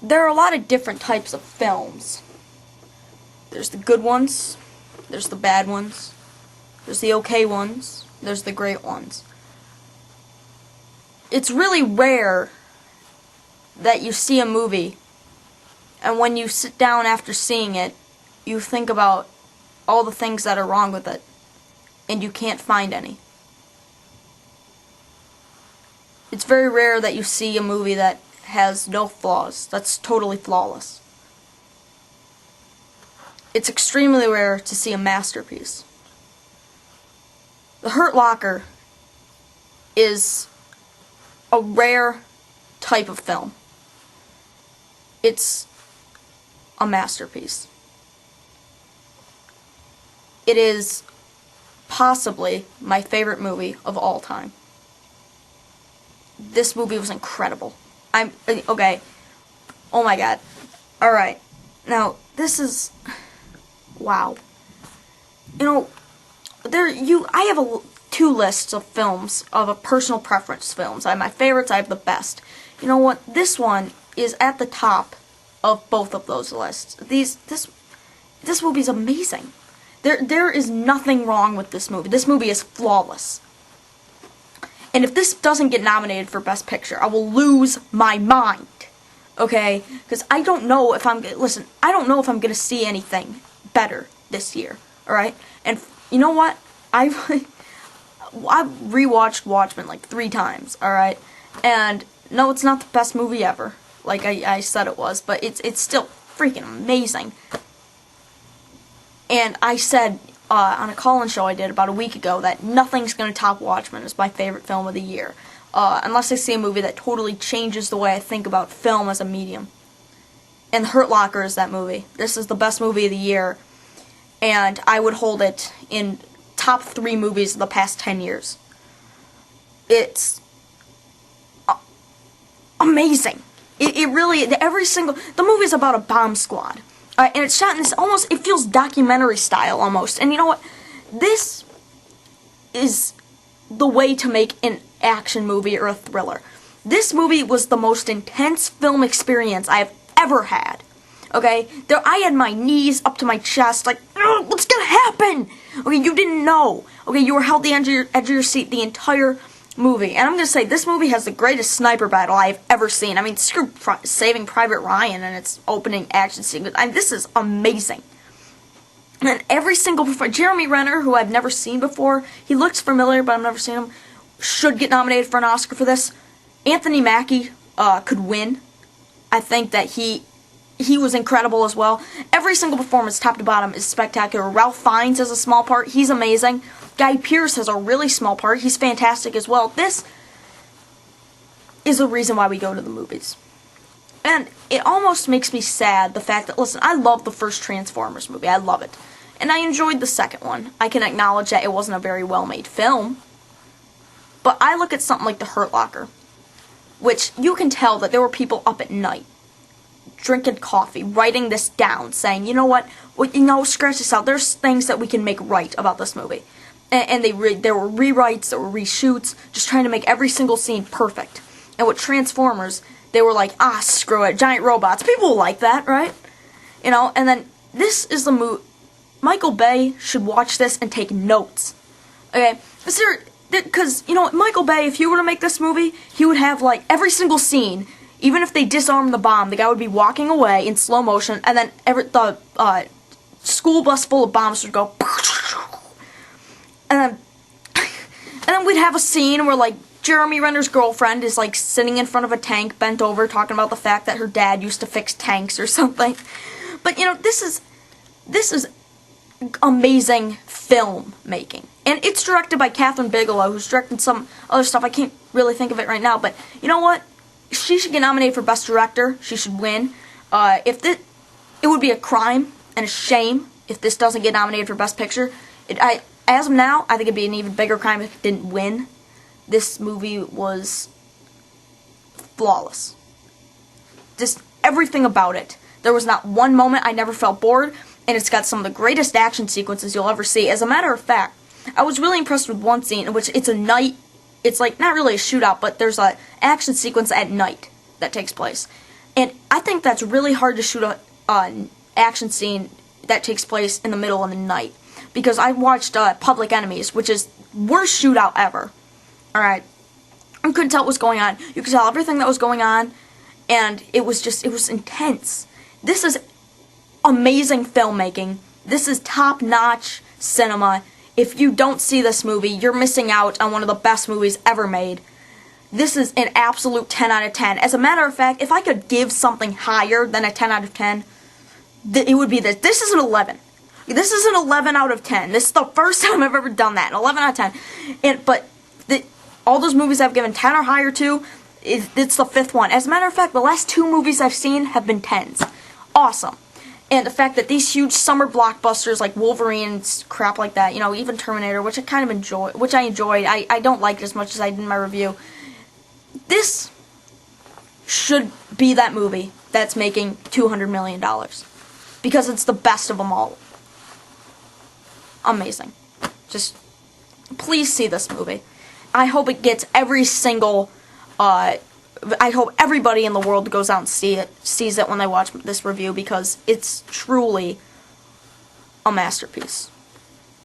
there are a lot of different types of films. There's the good ones, there's the bad ones, there's the okay ones, there's the great ones. It's really rare that you see a movie, and when you sit down after seeing it, you think about all the things that are wrong with it, and you can't find any. It's very rare that you see a movie that has no flaws, that's totally flawless. It's extremely rare to see a masterpiece. The Hurt Locker is a rare type of film. It's a masterpiece. It is possibly my favorite movie of all time. This movie was incredible. Okay. Oh my god. Alright. Now, this is... Wow. You know, I have two lists of films, of a personal preference films. I have my favorites, I have the best. You know what? This one is at the top of both of those lists. This movie is amazing. There is nothing wrong with this movie. This movie is flawless. And if this doesn't get nominated for Best Picture, I will lose my mind. Okay? Because I don't know if I'm going to see anything better this year. Alright? And you know what? I've rewatched Watchmen like 3 times. Alright? And no, it's not the best movie ever, like I said it was, but it's still freaking amazing. And I said on a call-in show I did about a week ago that nothing's going to top Watchmen as my favorite film of the year, unless I see a movie that totally changes the way I think about film as a medium. And The Hurt Locker is that movie. This is the best movie of the year, and I would hold it in top 3 movies of the past 10 years. It's amazing. It really, the movie is about a bomb squad. And it's shot in this it feels documentary style almost. And you know what? This is the way to make an action movie or a thriller. This movie was the most intense film experience I have ever had. Okay? I had my knees up to my chest, like, what's gonna happen? Okay, you didn't know. Okay, you were held the edge of your seat the entire movie. And I'm gonna say, this movie has the greatest sniper battle I've ever seen. I mean, screw Saving Private Ryan and its opening action sequence. This is amazing. And every single Jeremy Renner, who I've never seen before, he looks familiar, but I've never seen him, should get nominated for an Oscar for this. Anthony Mackie could win. I think that he was incredible as well. Every single performance, top to bottom, is spectacular. Ralph Fiennes has a small part. He's amazing. Guy Pearce has a really small part. He's fantastic as well. This is the reason why we go to the movies. And it almost makes me sad, the fact that, listen, I love the first Transformers movie. I love it. And I enjoyed the second one. I can acknowledge that it wasn't a very well-made film. But I look at something like The Hurt Locker, which you can tell that there were people up at night drinking coffee, writing this down, saying, you know what, scratch this out. There's things that we can make right about this movie. And there were rewrites, there were reshoots, just trying to make every single scene perfect. And with Transformers, they were like, screw it, giant robots. People like that, right? You know, and then this is the movie. Michael Bay should watch this and take notes. Okay? Because, you know, Michael Bay, if he were to make this movie, he would have, like, every single scene, even if they disarmed the bomb, the guy would be walking away in slow motion, and then the school bus full of bombs would go... And then we'd have a scene where, like, Jeremy Renner's girlfriend is, like, sitting in front of a tank, bent over, talking about the fact that her dad used to fix tanks or something. But, you know, this is amazing film making. And it's directed by Catherine Bigelow, who's directed some other stuff. I can't really think of it right now, but you know what? She should get nominated for Best Director. She should win. It would be a crime and a shame if this doesn't get nominated for Best Picture. As of now, I think it'd be an even bigger crime if it didn't win. This movie was flawless. Just everything about it. There was not one moment I never felt bored, and it's got some of the greatest action sequences you'll ever see. As a matter of fact, I was really impressed with one scene in which it's a like, not really a shootout, but there's an action sequence at night that takes place. And I think that's really hard to shoot an action scene that takes place in the middle of the night. Because I watched Public Enemies, which is worst shootout ever. Alright. You couldn't tell what was going on. You could tell everything that was going on. And it was intense. This is amazing filmmaking. This is top-notch cinema. If you don't see this movie, you're missing out on one of the best movies ever made. This is an absolute 10 out of 10. As a matter of fact, if I could give something higher than a 10 out of 10, it would be this. This is an 11. This is an 11 out of 10. This is the first time I've ever done that. An 11 out of 10. But all those movies I've given 10 or higher to, it's the fifth one. As a matter of fact, the last 2 movies I've seen have been 10s. Awesome. And the fact that these huge summer blockbusters like Wolverine and crap like that, even Terminator, which I enjoyed. I don't like it as much as I did in my review. This should be that movie that's making $200 million. Because it's the best of them all. Amazing. Just, please see this movie. I hope it gets every single, I hope everybody in the world goes out and sees it when they watch this review, because it's truly a masterpiece.